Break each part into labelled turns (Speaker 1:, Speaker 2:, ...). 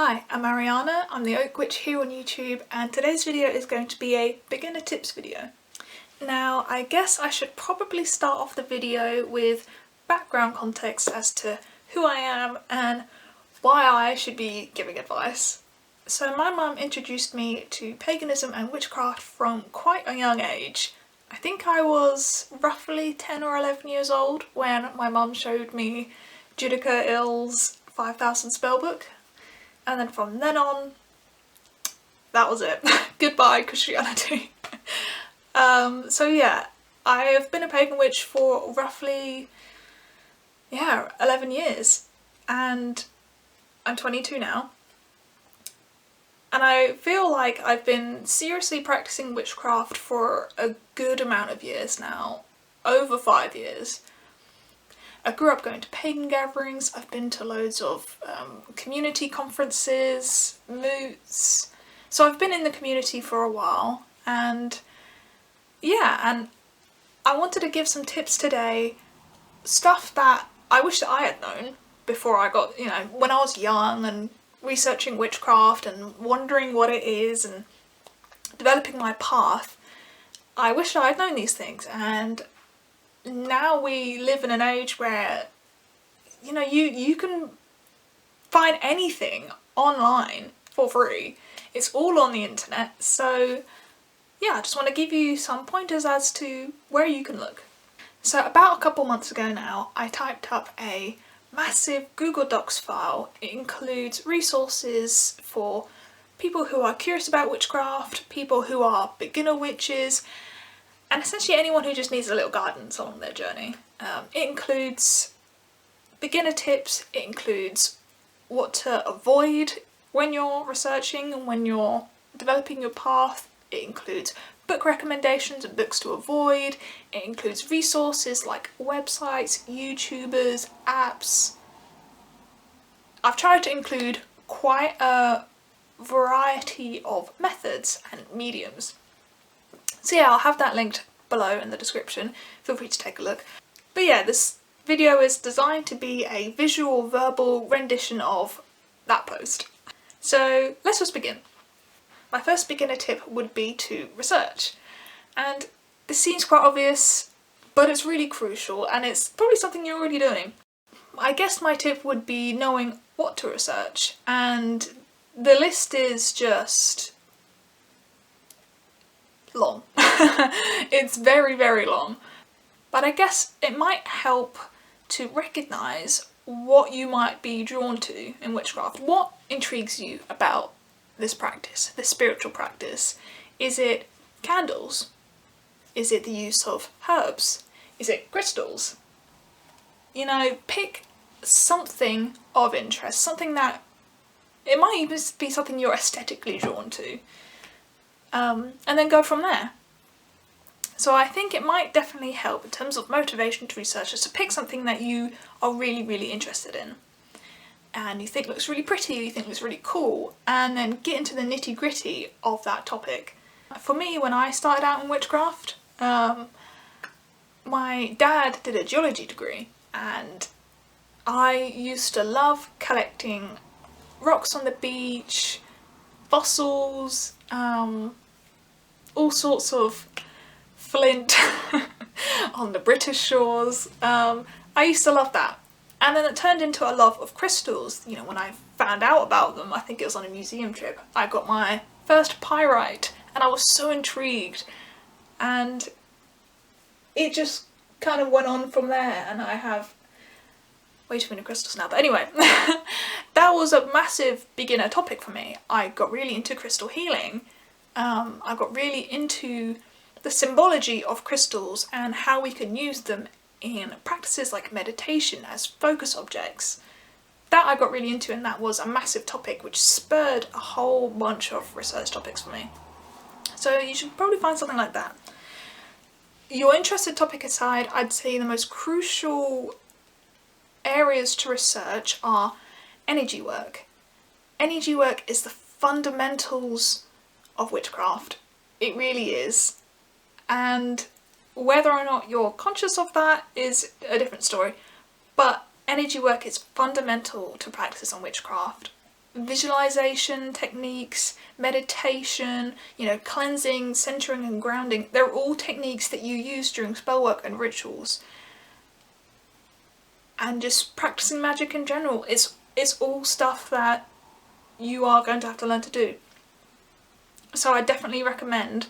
Speaker 1: Hi, I'm Ariana, I'm the Oak Witch here on YouTube, and today's video is going to be a beginner tips video. Now, I guess I should probably start off the video with background context as to who I am and why I should be giving advice. So my mum introduced me to paganism and witchcraft from quite a young age. I think I was roughly 10 or 11 years old when my mum showed me Judica Ill's 5000 spellbook. And then from then on, that was it. Goodbye, Christianity. So yeah, I have been a pagan witch for roughly, 11 years. And I'm 22 now. And I feel like I've been seriously practicing witchcraft for a good amount of years now. Over 5 years. I grew up going to pagan gatherings, I've been to loads of community conferences, moots, so I've been in the community for a while, and I wanted to give some tips today, stuff that I wish that I had known before I got, when I was young and researching witchcraft and wondering what it is and developing my path. I wish that I'd known these things, and now we live in an age where, you can find anything online for free. It's all on the internet, so yeah, I just want to give you some pointers as to where you can look. So about a couple months ago now, I typed up a massive Google Docs file. It includes resources for people who are curious about witchcraft, people who are beginner witches, and essentially anyone who just needs a little guidance along their journey. It includes beginner tips, it includes what to avoid when you're researching and when you're developing your path, it includes book recommendations and books to avoid, it includes resources like websites, YouTubers, apps. I've tried to include quite a variety of methods and mediums. So yeah, I'll have that linked below in the description, feel free to take a look. But yeah, this video is designed to be a visual, verbal rendition of that post. So let's just begin. My first beginner tip would be to research. And this seems quite obvious, but it's really crucial, and it's probably something you're already doing. I guess my tip would be knowing what to research, and the list is just long. It's very, very long. But I guess it might help to recognise what you might be drawn to in witchcraft. What intrigues you about this practice, this spiritual practice? Is it candles? Is it the use of herbs? Is it crystals? Pick something of interest, something that, it might even be something you're aesthetically drawn to. And then go from there. So I think it might definitely help in terms of motivation to researchers to pick something that you are really, really interested in and you think looks really pretty, you think looks really cool, and then get into the nitty-gritty of that topic. For me, when I started out in witchcraft, my dad did a geology degree, and I used to love collecting rocks on the beach, fossils, all sorts of flint on the British shores. I used to love that. And then it turned into a love of crystals. When I found out about them, I think it was on a museum trip, I got my first pyrite and I was so intrigued. And it just kind of went on from there, and I have way too many crystals now. But anyway, that was a massive beginner topic for me. I got really into crystal healing. I got really into the symbology of crystals and how we can use them in practices like meditation as focus objects. That I got really into, and that was a massive topic which spurred a whole bunch of research topics for me. So you should probably find something like that. Your interested topic aside, I'd say the most crucial areas to research are energy work. Energy work is the fundamentals of witchcraft. It really is. And whether or not you're conscious of that is a different story, but energy work is fundamental to practice on witchcraft. visualization techniques, meditation, you know, cleansing, centering and grounding. They're all techniques that you use during spellwork and rituals. And just practicing magic in general. It's all stuff that you are going to have to learn to do. So I definitely recommend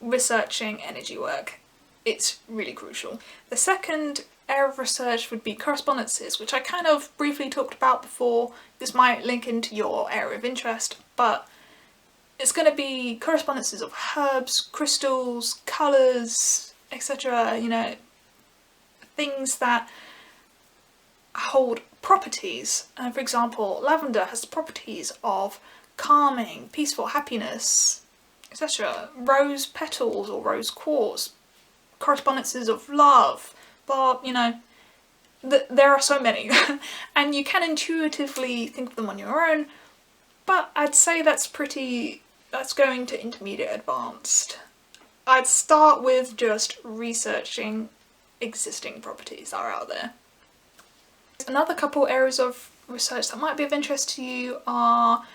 Speaker 1: researching energy work. It's really crucial. The second area of research would be correspondences, which I kind of briefly talked about before. This might link into your area of interest, but it's going to be correspondences of herbs, crystals, colours, etc. You know, things that hold properties. For example, lavender has the properties of calming, peaceful, happiness, etc. Rose petals or rose quartz, correspondences of love, but you know, there are so many and you can intuitively think of them on your own, but I'd say that's going to intermediate advanced. I'd start with just researching existing properties that are out there. Another couple areas of research that might be of interest to you are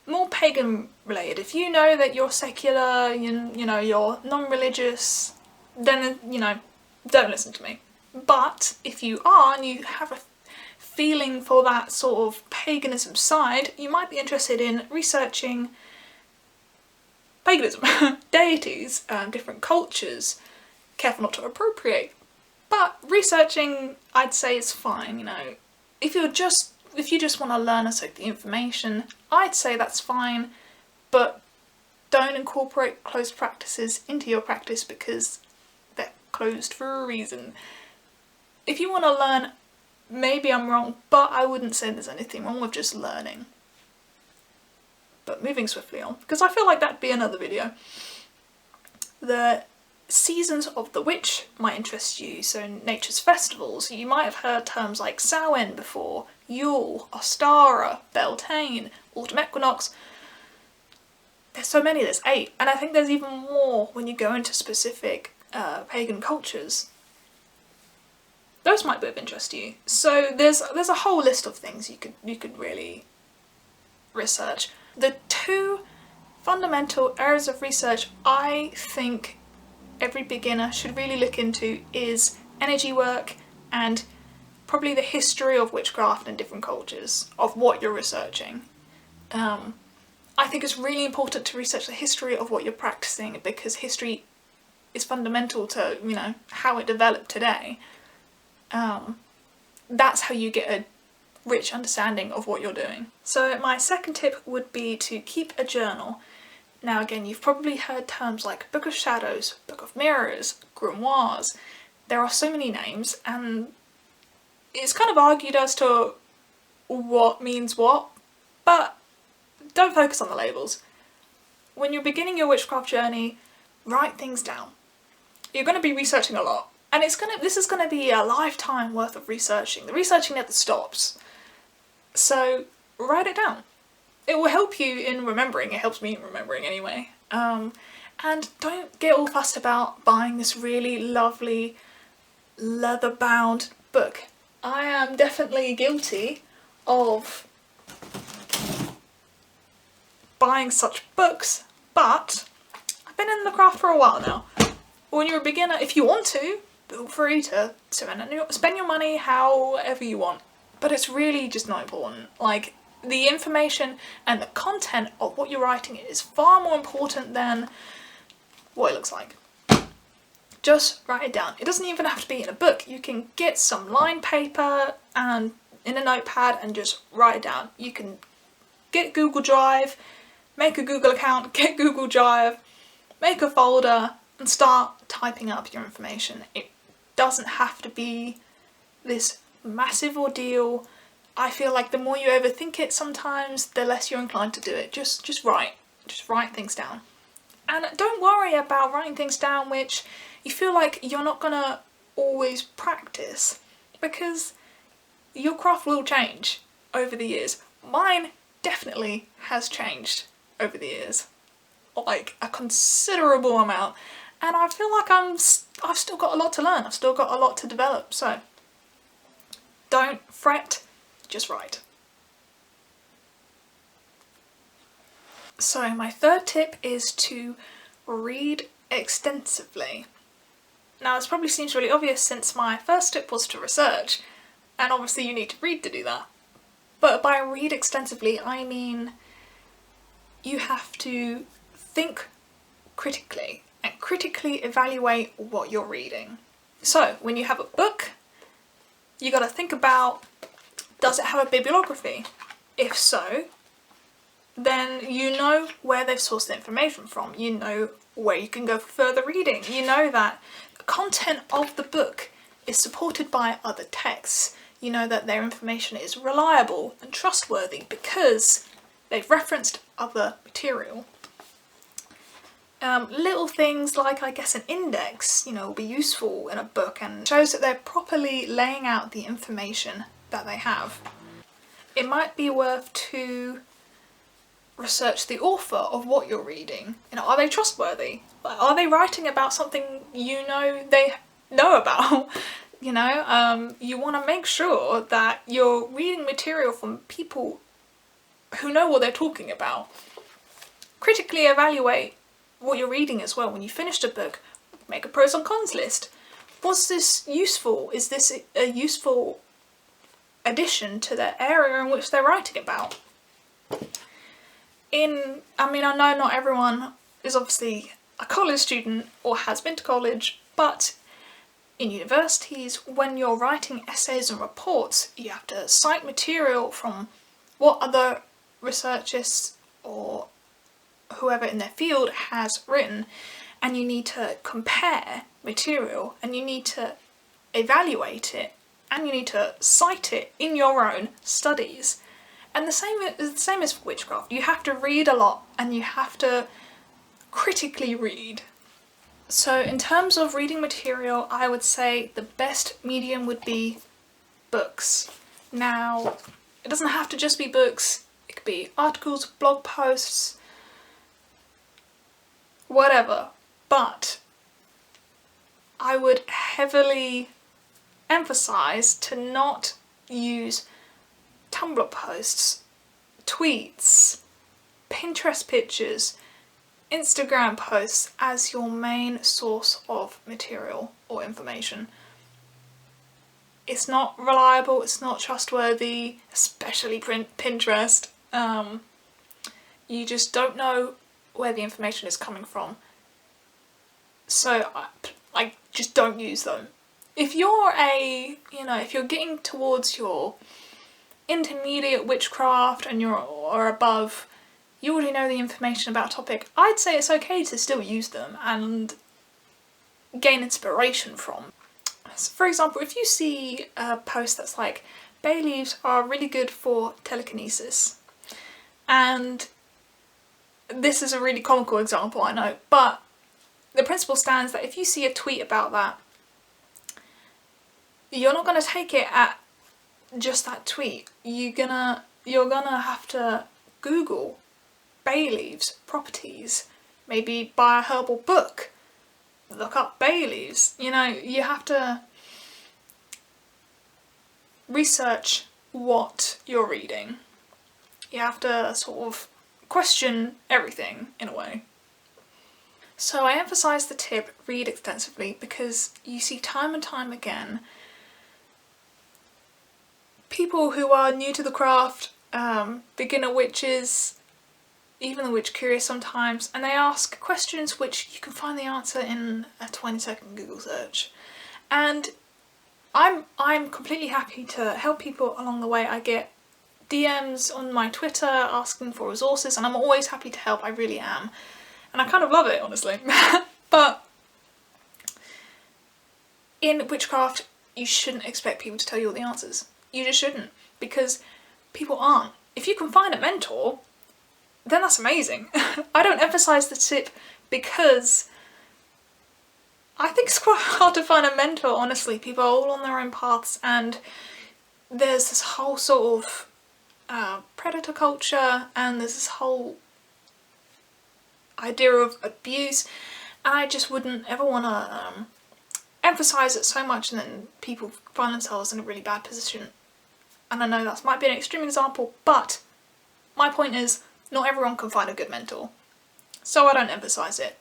Speaker 1: more pagan related. If you know that you're secular, you know, you're non-religious, then, you know, don't listen to me. But if you are and you have a feeling for that sort of paganism side, you might be interested in researching paganism, deities, different cultures. Careful not to appropriate. But researching, I'd say, is fine, you know. If you just want to learn and soak the information, I'd say that's fine, but don't incorporate closed practices into your practice because they're closed for a reason. If you want to learn, maybe I'm wrong, but I wouldn't say there's anything wrong with just learning. But moving swiftly on, because I feel like that'd be another video. The seasons of the witch might interest you, so nature's festivals. You might have heard terms like Samhain before, Yule, Ostara, Beltane, Autumn Equinox. There's so many, there's 8, and I think there's even more when you go into specific pagan cultures. Those might be of interest to you. So there's a whole list of things you could really research. The 2 fundamental areas of research I think every beginner should really look into is energy work and probably the history of witchcraft in different cultures, of what you're researching. I think it's really important to research the history of what you're practicing because history is fundamental to, you know, how it developed today. That's how you get a rich understanding of what you're doing. So my second tip would be to keep a journal. Now again, you've probably heard terms like Book of Shadows, Book of Mirrors, Grimoires. There are so many names and it's kind of argued as to what means what, but don't focus on the labels. When you're beginning your witchcraft journey, write things down. You're going to be researching a lot and this is going to be a lifetime worth of researching. The researching never stops. So write it down. It will help you in remembering. It helps me in remembering anyway. And don't get all fussed about buying this really lovely leather-bound book. I am definitely guilty of buying such books, but I've been in the craft for a while now. When you're a beginner, if you want to, feel free to spend your money however you want. But it's really just not important. Like, the information and the content of what you're writing is far more important than what it looks like. Just write it down. It doesn't even have to be in a book. You can get some lined paper and in a notepad and just write it down. You can get Google Drive, make a Google account, get Google Drive, make a folder and start typing up your information. It doesn't have to be this massive ordeal. I feel like the more you overthink it sometimes, the less you're inclined to do it. Just write things down. And don't worry about writing things down which you feel like you're not gonna always practice, because your craft will change over the years. Mine definitely has changed over the years, like a considerable amount, and I feel like I've still got a lot to learn. I've still got a lot to develop, so don't fret, just write. So my third tip is to read extensively. Now this probably seems really obvious since my first tip was to research, and obviously you need to read to do that. But by read extensively, I mean you have to think critically and critically evaluate what you're reading. So when you have a book, you gotta think about, does it have a bibliography? If so, then you know where they've sourced the information from. You know where you can go for further reading. You know that the content of the book is supported by other texts. You know that their information is reliable and trustworthy because they've referenced other material. Little things like, I guess, an index, will be useful in a book and shows that they're properly laying out the information that they have. It might be worth to research the author of what you're reading. Are they trustworthy? Are they writing about something they know about? You want to make sure that you're reading material from people who know what they're talking about. Critically evaluate what you're reading as well. When you finished a book, make a pros and cons list. Was this useful? Is this a useful addition to the area in which they're writing about? I know not everyone is obviously a college student or has been to college, but in universities, when you're writing essays and reports, you have to cite material from what other researchers or whoever in their field has written, and you need to compare material and you need to evaluate it and you need to cite it in your own studies. And the same as for witchcraft. You have to read a lot and you have to critically read. So in terms of reading material, I would say the best medium would be books. Now, it doesn't have to just be books. It could be articles, blog posts, whatever. But I would heavily emphasize to not use Tumblr posts, tweets, Pinterest pictures, Instagram posts as your main source of material or information. It's not reliable, it's not trustworthy, especially Pinterest. You just don't know where the information is coming from. So I just don't use them. If you're if you're getting towards your intermediate witchcraft and or above, you already know the information about a topic, I'd say it's okay to still use them and gain inspiration from. So for example, if you see a post that's like, bay leaves are really good for telekinesis, and this is a really comical example, I know, but the principle stands that if you see a tweet about that, you're not going to take it at just that tweet. You're gonna have to Google bay leaves properties, maybe buy a herbal book, look up bay leaves. You have to research what you're reading. You have to sort of question everything in a way. So I emphasise the tip, read extensively, because you see time and time again people who are new to the craft, beginner witches, even the witch curious sometimes, and they ask questions which you can find the answer in a 20-second Google search. And I'm completely happy to help people along the way. I get DMs on my Twitter asking for resources, and I'm always happy to help, I really am. And I kind of love it, honestly. But in witchcraft, you shouldn't expect people to tell you all the answers. You just shouldn't, because people aren't. If you can find a mentor, then that's amazing. I don't emphasise the tip because I think it's quite hard to find a mentor, honestly. People are all on their own paths, and there's this whole sort of predator culture, and there's this whole idea of abuse, and I just wouldn't ever want to emphasise it so much and then people find themselves in a really bad position. And I know that might be an extreme example, but my point is, Not everyone can find a good mentor, so I don't emphasise it.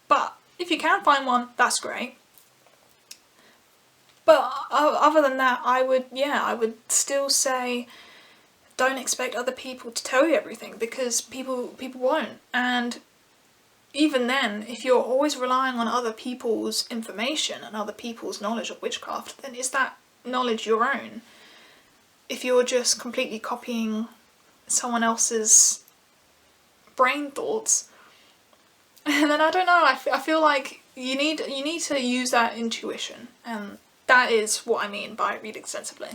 Speaker 1: But if you can find one, that's great. But other than that, I would still say don't expect other people to tell you everything, because people won't. And even then, if you're always relying on other people's information and other people's knowledge of witchcraft, then is that knowledge your own? If you're just completely copying someone else's brain thoughts, and then I don't know, I feel like you need to use that intuition, and that is what I mean by read extensively.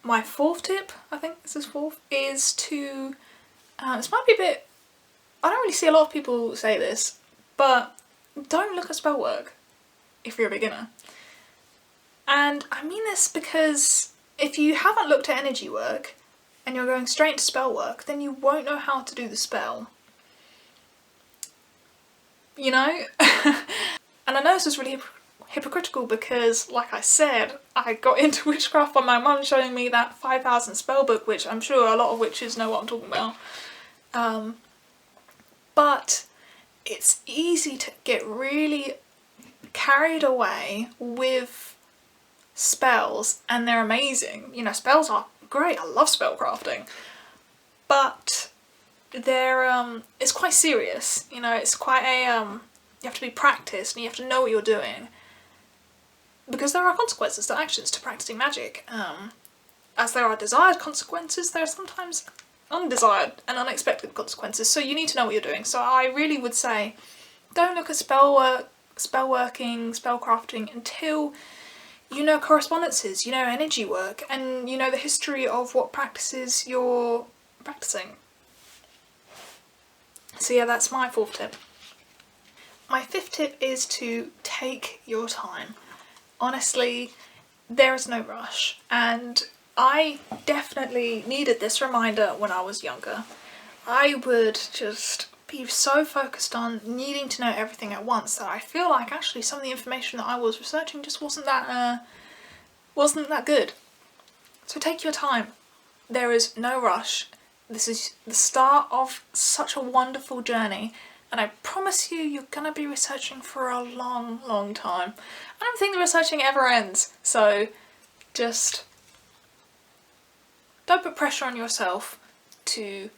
Speaker 1: My fourth tip, I think this is fourth, is to, this might be a bit, I don't really see a lot of people say this, but don't look at spell work if you're a beginner. And I mean this because if you haven't looked at energy work and you're going straight into spell work, then you won't know how to do the spell. You know? And I know this is really hypocritical because, like I said, I got into witchcraft by my mum showing me that 5,000 spell book, which I'm sure a lot of witches know what I'm talking about. But it's easy to get really carried away with spells, and they're amazing. You know, spells are great, I love spellcrafting, but they're it's quite serious. You know, it's quite a you have to be practiced and you have to know what you're doing, because there are consequences to actions to practicing magic. As there are desired consequences, there are sometimes undesired and unexpected consequences, so you need to know what you're doing. So I really would say don't look at spellworking, spellcrafting until you know correspondences, you know energy work, and you know the history of what practices you're practicing. So yeah, that's my fourth tip. My fifth tip is to take your time. Honestly, there is no rush, and I definitely needed this reminder when I was younger. I would just be so focused on needing to know everything at once that I feel like actually some of the information that I was researching just wasn't that good. So take your time. There is no rush. This is the start of such a wonderful journey, and I promise you, you're gonna be researching for a long, long time. I don't think the researching ever ends, so just don't put pressure on yourself to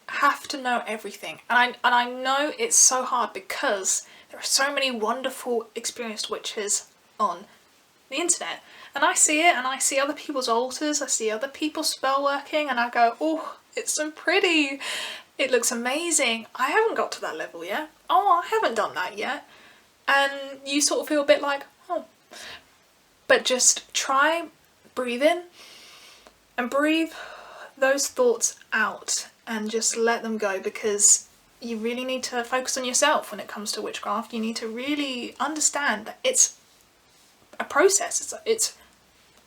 Speaker 1: have to know everything. And I know it's so hard because there are so many wonderful experienced witches on the internet, and I see it, and I see other people's altars, I see other people spell working, and I go, oh, it's so pretty, it looks amazing. I haven't got to that level yet. Oh, I haven't done that yet. And you sort of feel a bit like, oh. But just try, breathe in and breathe those thoughts out and just let them go, because you really need to focus on yourself when it comes to witchcraft. You need to really understand that it's a process, it's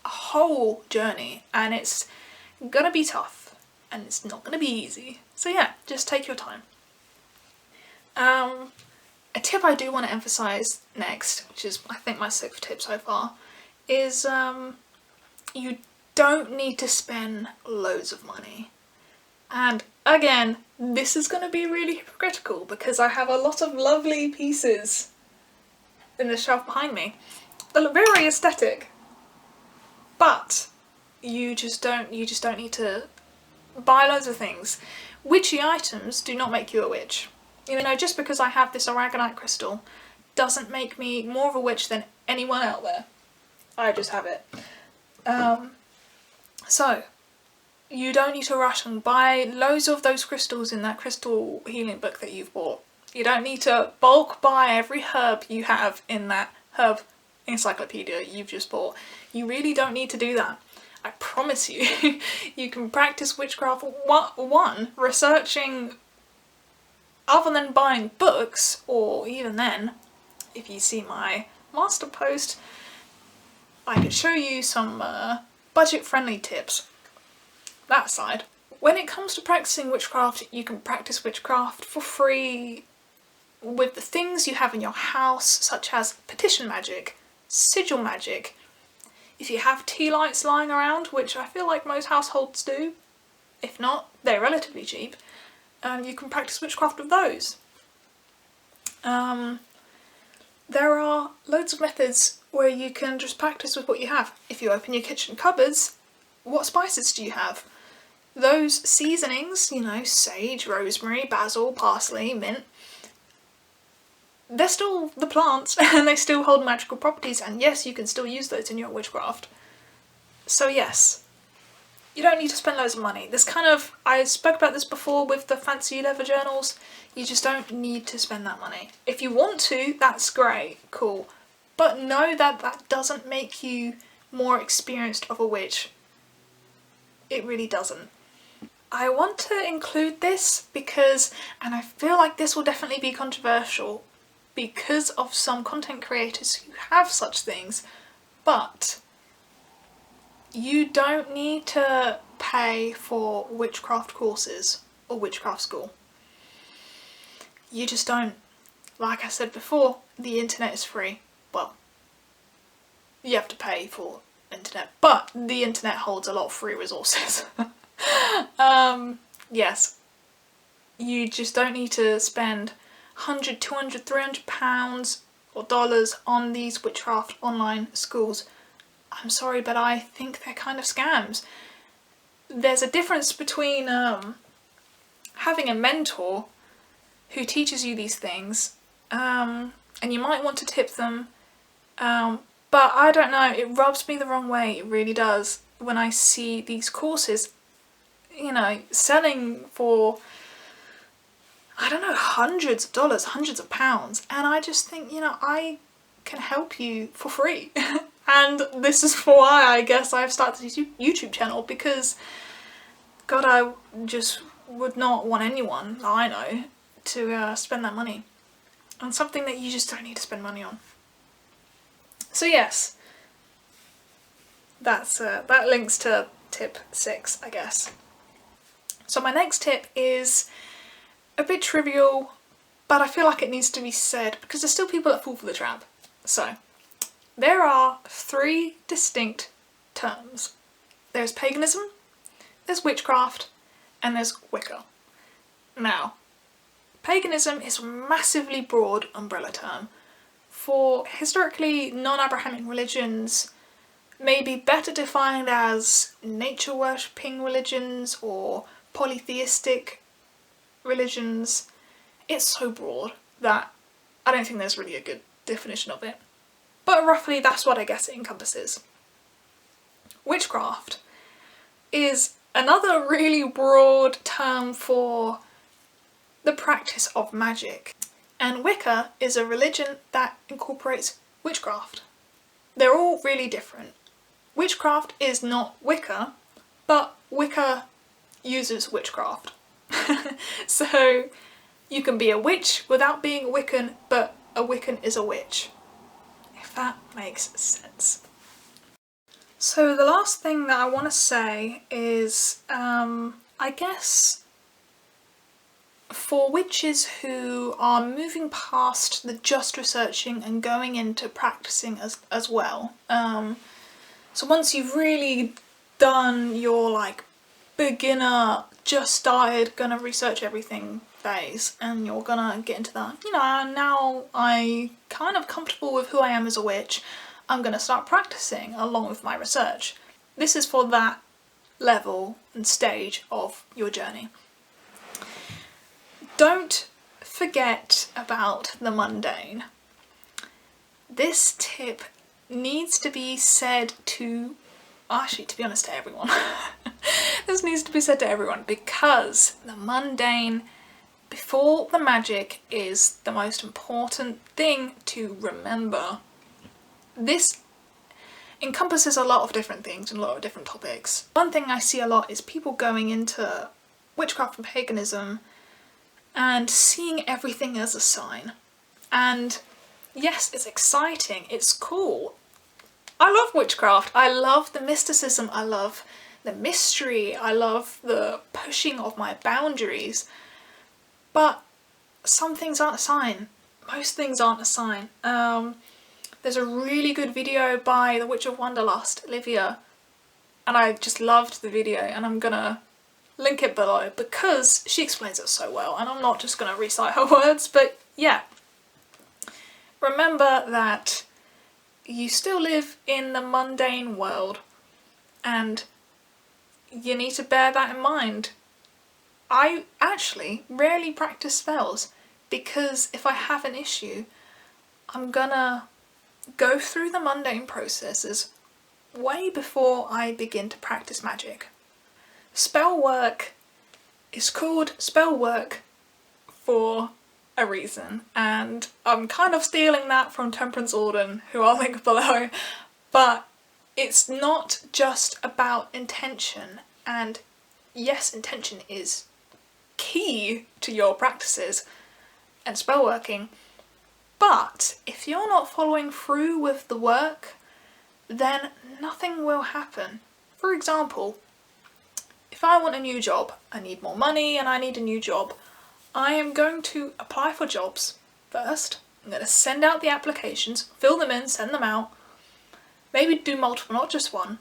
Speaker 1: a whole journey, and it's gonna be tough and it's not gonna be easy. So yeah, just take your time. A tip I do want to emphasise next, which is I think my sixth tip so far, is you don't need to spend loads of money. And again, this is going to be really hypocritical because I have a lot of lovely pieces in the shelf behind me. They look very aesthetic, but you just don't need to buy loads of things. Witchy items do not make you a witch. You know, just because I have this aragonite crystal doesn't make me more of a witch than anyone out there. I just have it. So, you don't need to rush and buy loads of those crystals in that crystal healing book that you've bought. You don't need to bulk buy every herb you have in that herb encyclopedia you've just bought. You really don't need to do that. I promise you, you can practice witchcraft researching other than buying books, or even then, if you see my master post, I could show you some budget-friendly tips. That side. When it comes to practicing witchcraft, you can practice witchcraft for free with the things you have in your house, such as petition magic, sigil magic. If you have tea lights lying around, which I feel like most households do, If not, they're relatively cheap, and you can practice witchcraft with those. There are loads of methods where you can just practice with what you have. If you open your kitchen cupboards, what spices do you have? Those seasonings, you know, sage, rosemary, basil, parsley, mint, they're still the plants and they still hold magical properties, and yes, you can still use those in your witchcraft. So yes, you don't need to spend loads of money. This kind of, I spoke about this before with the fancy leather journals, you just don't need to spend that money. If you want to, that's great, cool. But know that that doesn't make you more experienced of a witch. It really doesn't. I want to include this because, and I feel like this will definitely be controversial because of some content creators who have such things, but you don't need to pay for witchcraft courses or witchcraft school. You just don't. Like I said before, the internet is free. Well, you have to pay for internet, but the internet holds a lot of free resources. Yes, you just don't need to spend £100, £200, £300 or dollars on these witchcraft online schools. I'm sorry, but I think they're kind of scams. There's a difference between having a mentor who teaches you these things, and you might want to tip them, but I don't know, it rubs me the wrong way, it really does, when I see these courses, you know, selling for, I don't know, hundreds of dollars, hundreds of pounds, and I just think, you know, I can help you for free. And this is why I guess I've started this YouTube channel, because God, I just would not want anyone that I know to spend that money on something that you just don't need to spend money on. So yes, that links to tip 6, I guess. So my next tip is a bit trivial, but I feel like it needs to be said because there's still people that fall for the trap. So there are 3 distinct terms. There's paganism, there's witchcraft, and there's Wicca. Now, paganism is a massively broad umbrella term. For historically non-Abrahamic religions, maybe better defined as nature worshipping religions or polytheistic religions. It's so broad that I don't think there's really a good definition of it. But roughly that's what I guess it encompasses. Witchcraft is another really broad term for the practice of magic. And Wicca is a religion that incorporates witchcraft. They're all really different. Witchcraft is not Wicca, but Wicca uses witchcraft. So you can be a witch without being a Wiccan, but a Wiccan is a witch. If that makes sense. So the last thing that I want to say is, I guess for witches who are moving past the just researching and going into practicing as well. So once you've really done your like beginner, just started, gonna research everything phase, and you're gonna get into that, you know, now I'm kind of comfortable with who I am as a witch, I'm gonna start practicing along with my research. This is for that level and stage of your journey. Don't forget about the mundane. This tip needs to be said to, actually to be honest, to everyone. This needs to be said to everyone because the mundane before the magic is the most important thing to remember. This encompasses a lot of different things and a lot of different topics. One thing I see a lot is people going into witchcraft and paganism and seeing everything as a sign. And yes, it's exciting, it's cool. I love witchcraft, I love the mysticism, I love the mystery, I love the pushing of my boundaries. But some things aren't a sign. Most things aren't a sign. There's a really good video by the Witch of Wonderlust, Olivia, and I just loved the video, and I'm gonna link it below because she explains it so well, and I'm not just going to recite her words, but yeah. Remember that you still live in the mundane world, and you need to bear that in mind. I actually rarely practice spells because if I have an issue, I'm gonna go through the mundane processes way before I begin to practice magic. Spell work is called spell work for a reason, and I'm kind of stealing that from Temperance Orden, who I'll link below, but it's not just about intention, and yes, intention is key to your practices and spell working, but if you're not following through with the work, then nothing will happen. For example, if I want a new job, I need more money and I need a new job, I am going to apply for jobs first. I'm going to send out the applications, fill them in, send them out, maybe do multiple, not just one,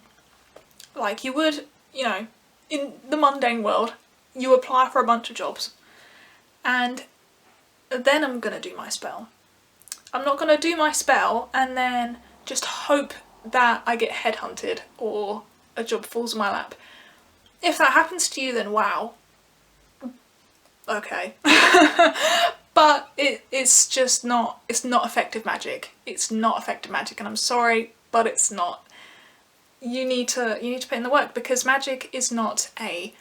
Speaker 1: like you would, you know, in the mundane world. You apply for a bunch of jobs, and then I'm going to do my spell. I'm not going to do my spell and then just hope that I get headhunted or a job falls in my lap. If that happens to you, then wow. Okay. But it's just not, it's not effective magic. It's not effective magic, and I'm sorry, but it's not. You need to put in the work, because magic is not a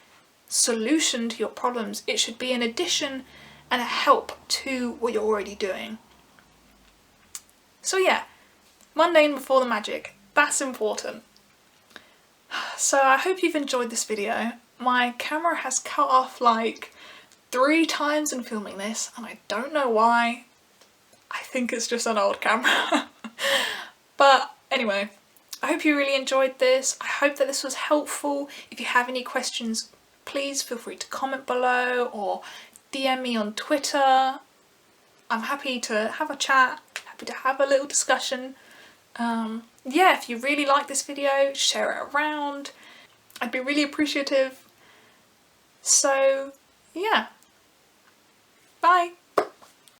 Speaker 1: solution to your problems. It should be an addition and a help to what you're already doing. So yeah, mundane before the magic, that's important. So I hope you've enjoyed this video. My camera has cut off like 3 times in filming this, and I don't know why. I think it's just an old camera. But anyway, I hope you really enjoyed this. I hope that this was helpful. If you have any questions, please feel free to comment below or DM me on Twitter. I'm happy to have a chat, happy to have a little discussion. Yeah, if you really like this video, share it around. I'd be really appreciative. So yeah, bye.